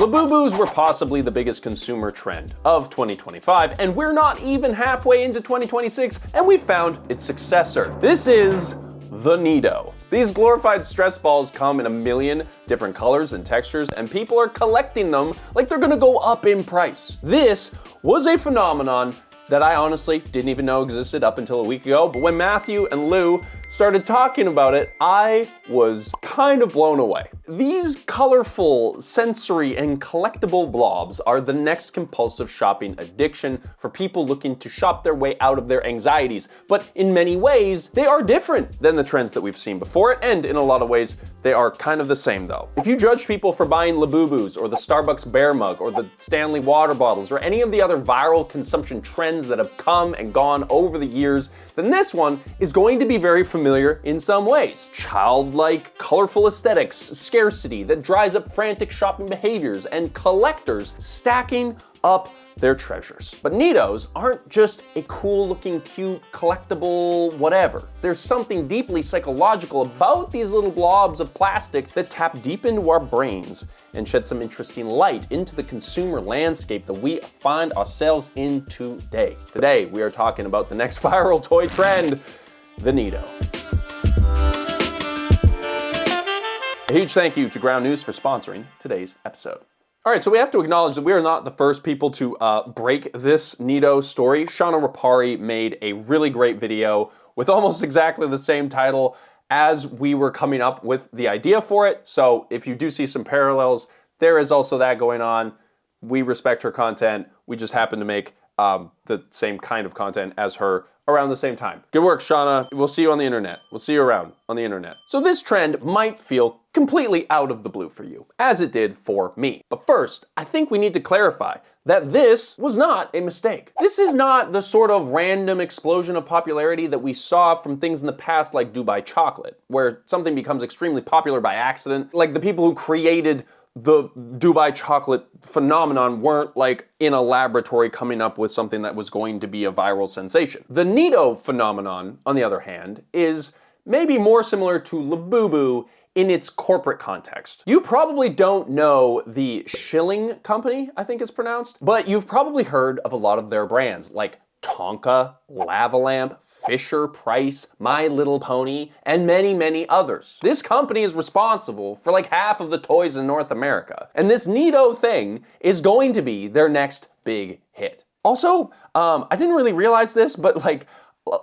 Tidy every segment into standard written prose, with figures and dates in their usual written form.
Labubus were possibly the biggest consumer trend of 2025, and we're not even halfway into 2026, and we found its successor. This is the NeeDoh. These glorified stress balls come in a million different colors and textures, and people are collecting them like they're gonna go up in price. This was a phenomenon that I honestly didn't even know existed up until a week ago, but when Matthew and Lou started talking about it, I was kind of blown away. These colorful, sensory, and collectible blobs are the next compulsive shopping addiction for people looking to shop their way out of their anxieties. But in many ways, they are different than the trends that we've seen before, and in a lot of ways, they are kind of the same though. If you judge people for buying Labubus, or the Starbucks bear mug, or the Stanley water bottles, or any of the other viral consumption trends that have come and gone over the years, then this one is going to be very familiar in some ways. Childlike, colorful aesthetics, scarcity that dries up frantic shopping behaviors, and collectors stacking up their treasures. But NeeDohs aren't just a cool looking, cute, collectible whatever. There's something deeply psychological about these little blobs of plastic that tap deep into our brains and shed some interesting light into the consumer landscape that we find ourselves in today. Today, we are talking about the next viral toy trend, the NeeDoh. A huge thank you to Ground News for sponsoring today's episode. All right, so we have to acknowledge that we are not the first people to break this NeeDoh story. Shauna Rapari made a really great video with almost exactly the same title as we were coming up with the idea for it. So if you do see some parallels, there is also that going on. We respect her content. We just happen to make the same kind of content as her around the same time. Good work, Shauna. We'll see you on the internet. We'll see you around on the internet. So this trend might feel completely out of the blue for you, as it did for me. But first, I think we need to clarify that this was not a mistake. This is not the sort of random explosion of popularity that we saw from things in the past like Dubai chocolate, where something becomes extremely popular by accident. Like the people who created the Dubai chocolate phenomenon weren't like in a laboratory coming up with something that was going to be a viral sensation. The NeeDoh phenomenon, on the other hand, is maybe more similar to Labubu in its corporate context. You probably don't know the Shilling Company, I think it's pronounced, but you've probably heard of a lot of their brands like Tonka, Lava Lamp, Fisher Price, My Little Pony, and many, many others. This company is responsible for like half of the toys in North America. And this NeeDoh thing is going to be their next big hit. Also, I didn't really realize this, but like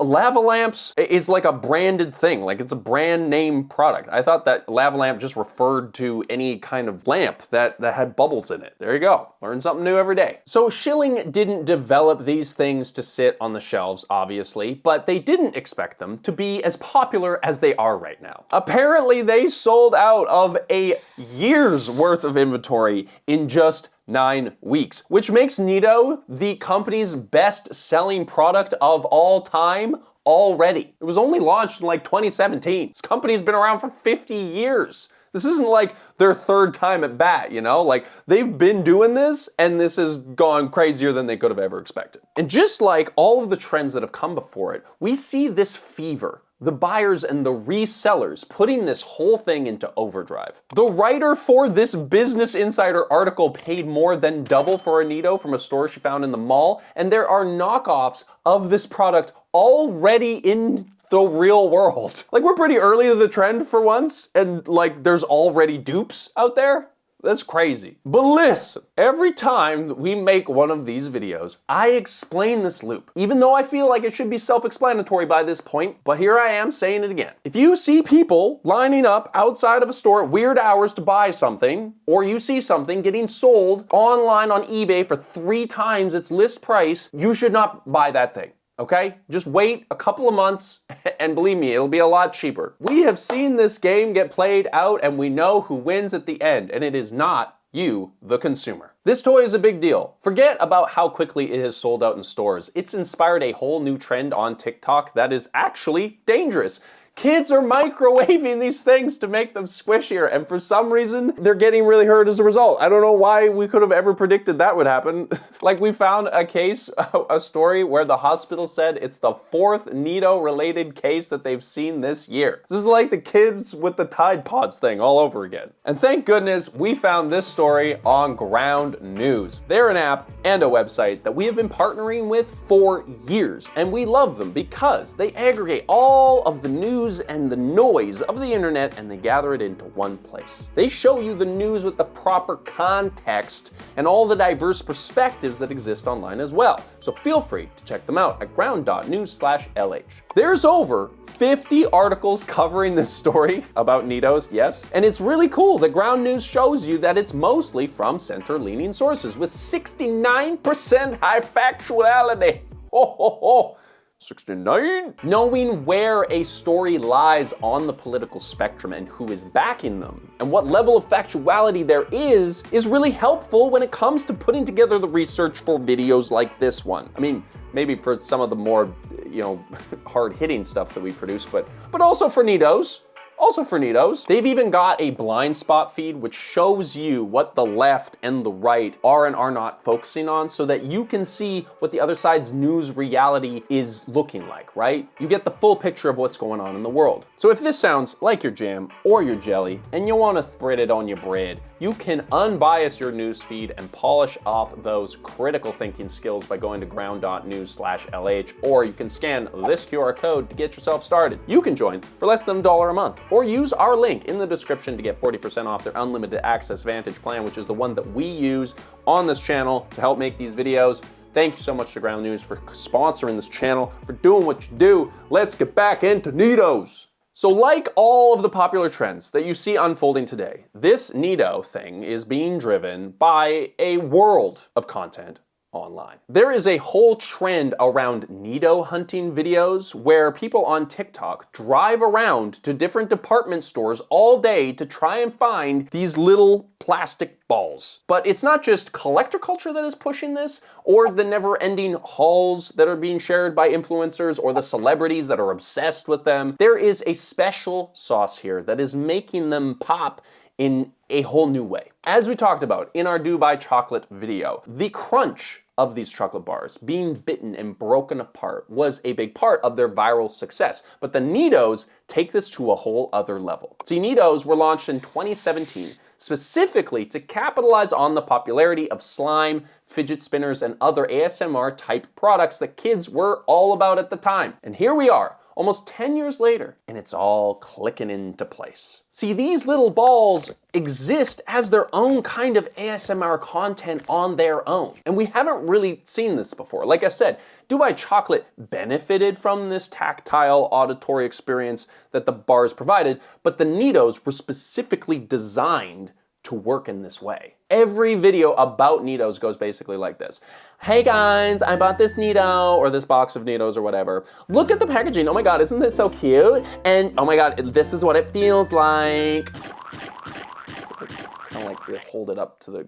lava lamps is like a branded thing, like it's a brand name product. I thought that lava lamp just referred to any kind of lamp that had bubbles in it. There you go, learn something new every day. So Shilling didn't develop these things to sit on the shelves, obviously, but they didn't expect them to be as popular as they are right now. Apparently they sold out of a year's worth of inventory in just 9 weeks, which makes NeeDoh the company's best-selling product of all time already. It was only launched in like 2017. This company's been around for 50 years. This isn't like their third time at bat, you know? Like, they've been doing this, and this has gone crazier than they could have ever expected. And just like all of the trends that have come before it, we see this fever, the buyers and the resellers putting this whole thing into overdrive. The writer for this Business Insider article paid more than double for a NeeDoh from a store she found in the mall, and there are knockoffs of this product already in the real world. Like, we're pretty early to the trend for once, and like there's already dupes out there. That's crazy. But listen, every time that we make one of these videos, I explain this loop, even though I feel like it should be self-explanatory by this point, but here I am saying it again. If you see people lining up outside of a store at weird hours to buy something, or you see something getting sold online on eBay for 3 times its list price, you should not buy that thing. Okay? Just wait a couple of months, and believe me, it'll be a lot cheaper. We have seen this game get played out, and we know who wins at the end, and it is not you, the consumer. This toy is a big deal. Forget about how quickly it has sold out in stores. It's inspired a whole new trend on TikTok that is actually dangerous. Kids are microwaving these things to make them squishier, and for some reason, they're getting really hurt as a result. I don't know why we could have ever predicted that would happen. Like, we found a case, a story where the hospital said it's the 4th NeeDoh-related case that they've seen this year. This is like the kids with the Tide Pods thing all over again. And thank goodness we found this story on Ground News. They're an app and a website that we have been partnering with for years, and we love them because they aggregate all of the news and the noise of the internet and they gather it into one place. They show you the news with the proper context and all the diverse perspectives that exist online as well. So feel free to check them out at ground.news/LH. There's over 50 articles covering this story about NeeDohs, yes, and it's really cool that Ground News shows you that it's mostly from center-leaning sources with 69% high factuality. Ho ho ho! 69? Knowing where a story lies on the political spectrum and who is backing them, and what level of factuality there is really helpful when it comes to putting together the research for videos like this one. I mean, maybe for some of the more, hard-hitting stuff that we produce, but also for NeeDohs. Also for NeeDohs, they've even got a blind spot feed which shows you what the left and the right are and are not focusing on so that you can see what the other side's news reality is looking like, right? You get the full picture of what's going on in the world. So if this sounds like your jam or your jelly and you want to spread it on your bread, you can unbias your news feed and polish off those critical thinking skills by going to ground.news/LH, or you can scan this QR code to get yourself started. You can join for less than $1 a month, or use our link in the description to get 40% off their unlimited access Vantage plan, which is the one that we use on this channel to help make these videos. Thank you so much to Ground News for sponsoring this channel, for doing what you do. Let's get back into NeeDohs. So like all of the popular trends that you see unfolding today, this NeeDoh thing is being driven by a world of content online. There is a whole trend around NeeDoh hunting videos where people on TikTok drive around to different department stores all day to try and find these little plastic balls. But it's not just collector culture that is pushing this, or the never-ending hauls that are being shared by influencers, or the celebrities that are obsessed with them. There is a special sauce here that is making them pop in a whole new way. As we talked about in our Dubai chocolate video, the crunch of these chocolate bars being bitten and broken apart was a big part of their viral success. But the NeeDohs take this to a whole other level. See, NeeDohs were launched in 2017 specifically to capitalize on the popularity of slime, fidget spinners, and other ASMR type products that kids were all about at the time. And here we are, almost 10 years later, and it's all clicking into place. See, these little balls exist as their own kind of ASMR content on their own. And we haven't really seen this before. Like I said, Dubai Chocolate benefited from this tactile auditory experience that the bars provided, but the NeeDohs were specifically designed to work in this way. Every video about NeeDohs goes basically like this. Hey guys, I bought this NeeDoh, or this box of NeeDohs or whatever. Look at the packaging, oh my God, isn't this so cute? And oh my God, this is what it feels like. So kind of like they hold it up to the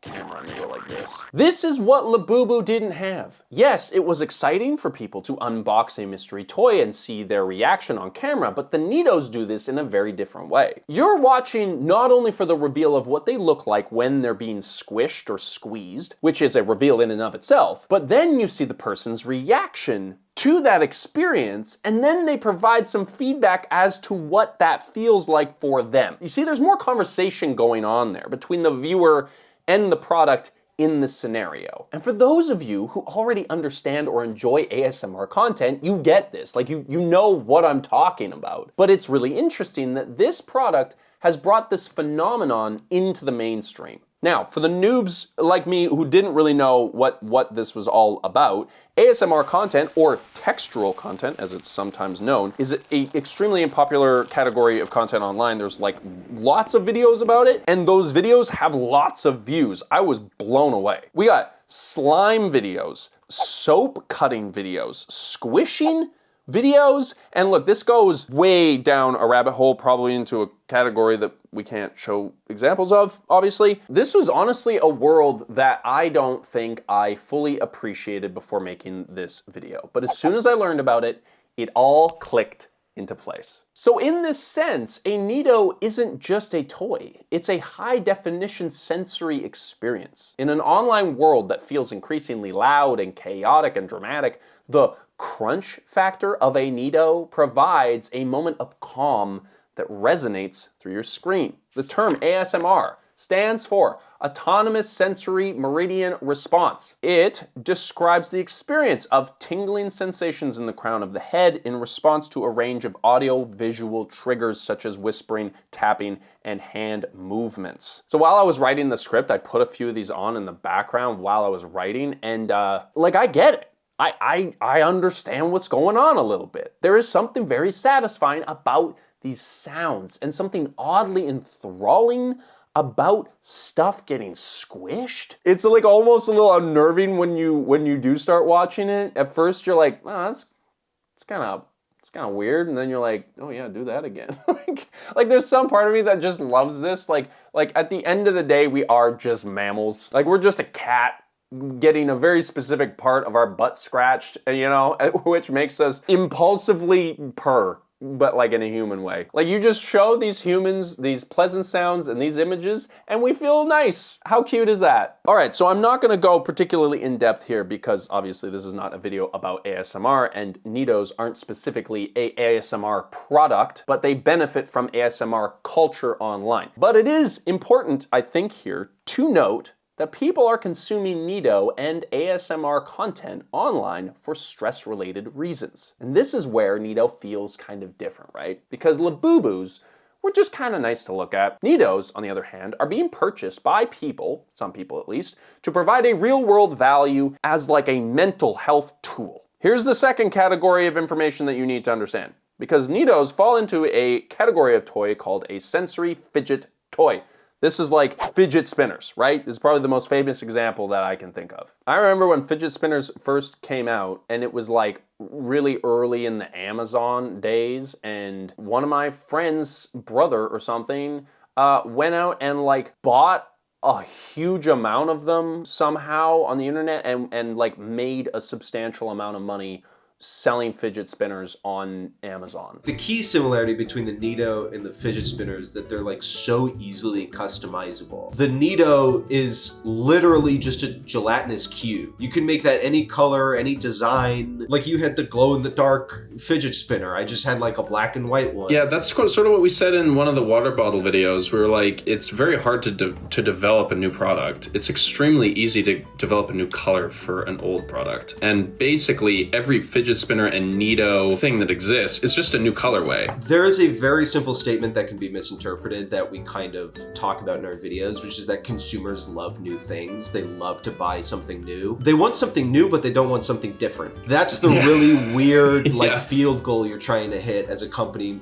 camera and they go like this. This is what Labubu didn't have. Yes, it was exciting for people to unbox a mystery toy and see their reaction on camera, but the NeeDohs do this in a very different way. You're watching not only for the reveal of what they look like when they're being squished or squeezed, which is a reveal in and of itself, but then you see the person's reaction to that experience, and then they provide some feedback as to what that feels like for them. You see, there's more conversation going on there between the viewer and the product in this scenario. And for those of you who already understand or enjoy ASMR content, you get this. Like, you know what I'm talking about. But it's really interesting that this product has brought this phenomenon into the mainstream. Now, for the noobs like me who didn't really know what this was all about, ASMR content, or textural content as it's sometimes known, is an extremely popular category of content online. There's like lots of videos about it, and those videos have lots of views. I was blown away. We got slime videos, soap cutting videos, squishing videos, and look, this goes way down a rabbit hole, probably into a category that we can't show examples of, obviously. This was honestly a world that I don't think I fully appreciated before making this video. But as soon as I learned about it, it all clicked into place. So in this sense, a NeeDoh isn't just a toy. It's a high-definition sensory experience. In an online world that feels increasingly loud and chaotic and dramatic, the crunch factor of a NeeDoh provides a moment of calm that resonates through your screen. The term ASMR stands for Autonomous Sensory Meridian Response. It describes the experience of tingling sensations in the crown of the head in response to a range of audio-visual triggers such as whispering, tapping, and hand movements. So while I was writing the script, I put a few of these on in the background while I was writing, and I get it. I understand what's going on a little bit. There is something very satisfying about these sounds and something oddly enthralling about stuff getting squished. It's like almost a little unnerving when you do start watching it. At first you're like, oh, it's kind of weird, and then you're like, oh yeah, do that again. like there's some part of me that just loves this. Like at the end of the day, we are just mammals. Like we're just a cat getting a very specific part of our butt scratched, you know, which makes us impulsively purr, but like in a human way. Like you just show these humans these pleasant sounds and these images and we feel nice. How cute is that? All right, so I'm not gonna go particularly in depth here because obviously this is not a video about ASMR and NeeDohs aren't specifically a ASMR product, but they benefit from ASMR culture online. But it is important, I think here, to note that people are consuming NeeDoh and ASMR content online for stress-related reasons. And this is where NeeDoh feels kind of different, right? Because Labubus were just kind of nice to look at. NeeDohs, on the other hand, are being purchased by people, some people at least, to provide a real-world value as like a mental health tool. Here's the second category of information that you need to understand. Because NeeDohs fall into a category of toy called a sensory fidget toy. This is like fidget spinners, right? This is probably the most famous example that I can think of. I remember when fidget spinners first came out and it was like really early in the Amazon days, and one of my friend's brother or something went out and like bought a huge amount of them somehow on the internet and like made a substantial amount of money selling fidget spinners on Amazon. The key similarity between the NeeDoh and the fidget spinner is that they're like so easily customizable. The NeeDoh is literally just a gelatinous cube. You can make that any color, any design. Like you had the glow-in-the-dark fidget spinner. I just had like a black and white one. Yeah, that's sort of what we said in one of the water bottle videos. We were like, it's very hard to develop a new product. It's extremely easy to develop a new color for an old product. And basically every fidget spinner and NeeDoh thing that exists is just a new colorway. There is a very simple statement that can be misinterpreted that we kind of talk about in our videos, which is that consumers love new things. They love to buy something new. They want something new, but they don't want something different. That's the really weird like field goal you're trying to hit as a company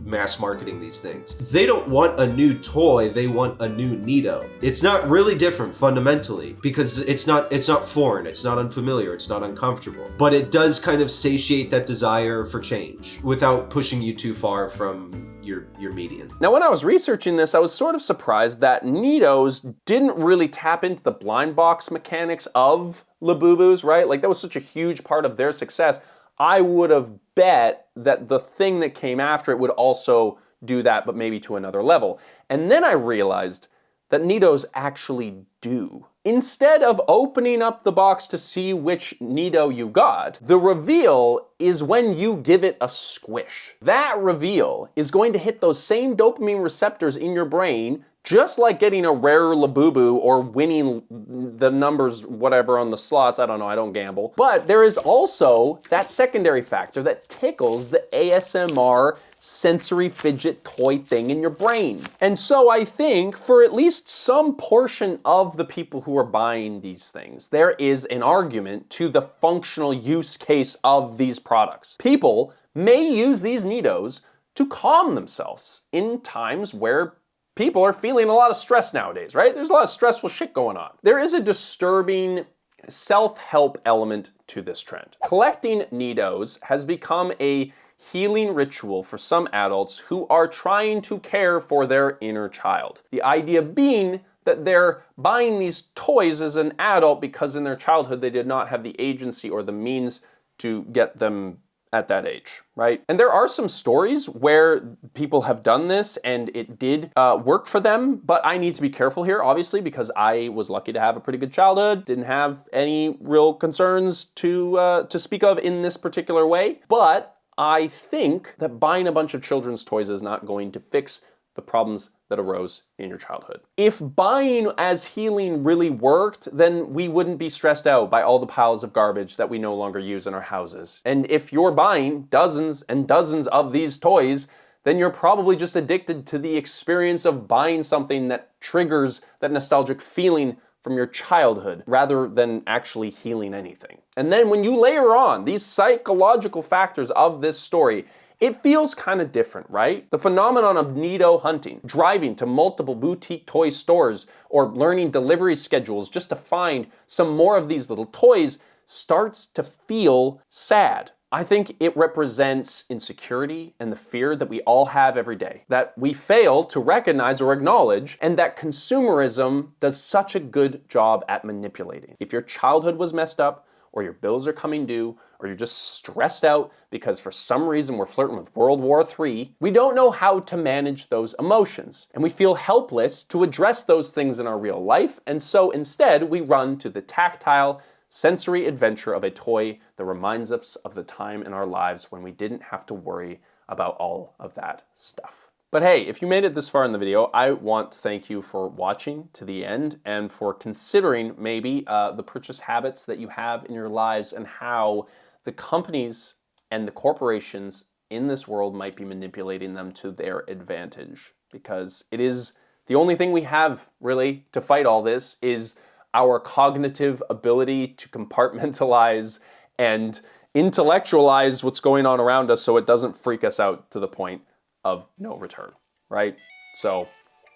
mass marketing these things. They don't want a new toy, they want a new NeeDoh. It's not really different fundamentally because it's not foreign, it's not unfamiliar, it's not uncomfortable. But it does kind of satiate that desire for change without pushing you too far from your median. Now when I was researching this, I was sort of surprised that NeeDohs didn't really tap into the blind box mechanics of Labubus, right? Like that was such a huge part of their success. I would have bet that the thing that came after it would also do that, but maybe to another level. And then I realized that NeeDohs actually do. Instead of opening up the box to see which NeeDoh you got, the reveal is when you give it a squish. That reveal is going to hit those same dopamine receptors in your brain, just like getting a rare Labubu or winning the numbers, whatever, on the slots. I don't know, I don't gamble. But there is also that secondary factor that tickles the ASMR sensory fidget toy thing in your brain. And so I think for at least some portion of the people who are buying these things, there is an argument to the functional use case of these products. People may use these NeeDohs to calm themselves in times where people are feeling a lot of stress nowadays, right? There's a lot of stressful shit going on. There is a disturbing self-help element to this trend. Collecting NeeDohs has become a healing ritual for some adults who are trying to care for their inner child. The idea being that they're buying these toys as an adult because in their childhood they did not have the agency or the means to get them at that age, right? And there are some stories where people have done this and it did work for them, but I need to be careful here, obviously, because I was lucky to have a pretty good childhood, didn't have any real concerns to speak of in this particular way. But I think that buying a bunch of children's toys is not going to fix the problems that arose in your childhood. If buying as healing really worked, then we wouldn't be stressed out by all the piles of garbage that we no longer use in our houses. And if you're buying dozens and dozens of these toys, then you're probably just addicted to the experience of buying something that triggers that nostalgic feeling from your childhood rather than actually healing anything. And then when you layer on these psychological factors of this story, it feels kind of different, right? The phenomenon of NeeDoh hunting, driving to multiple boutique toy stores, or learning delivery schedules just to find some more of these little toys starts to feel sad. I think it represents insecurity and the fear that we all have every day, that we fail to recognize or acknowledge, and that consumerism does such a good job at manipulating. If your childhood was messed up, or your bills are coming due, or you're just stressed out because for some reason we're flirting with World War III, we don't know how to manage those emotions. And we feel helpless to address those things in our real life, and so instead we run to the tactile, sensory adventure of a toy that reminds us of the time in our lives when we didn't have to worry about all of that stuff. But hey, if you made it this far in the video, I want to thank you for watching to the end and for considering maybe the purchase habits that you have in your lives and how the companies and the corporations in this world might be manipulating them to their advantage. Because it is the only thing we have really to fight all this is our cognitive ability to compartmentalize and intellectualize what's going on around us so it doesn't freak us out to the point of no return, right? So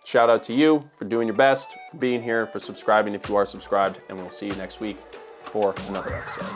shout out to you for doing your best, for being here, for subscribing if you are subscribed, and we'll see you next week for another episode.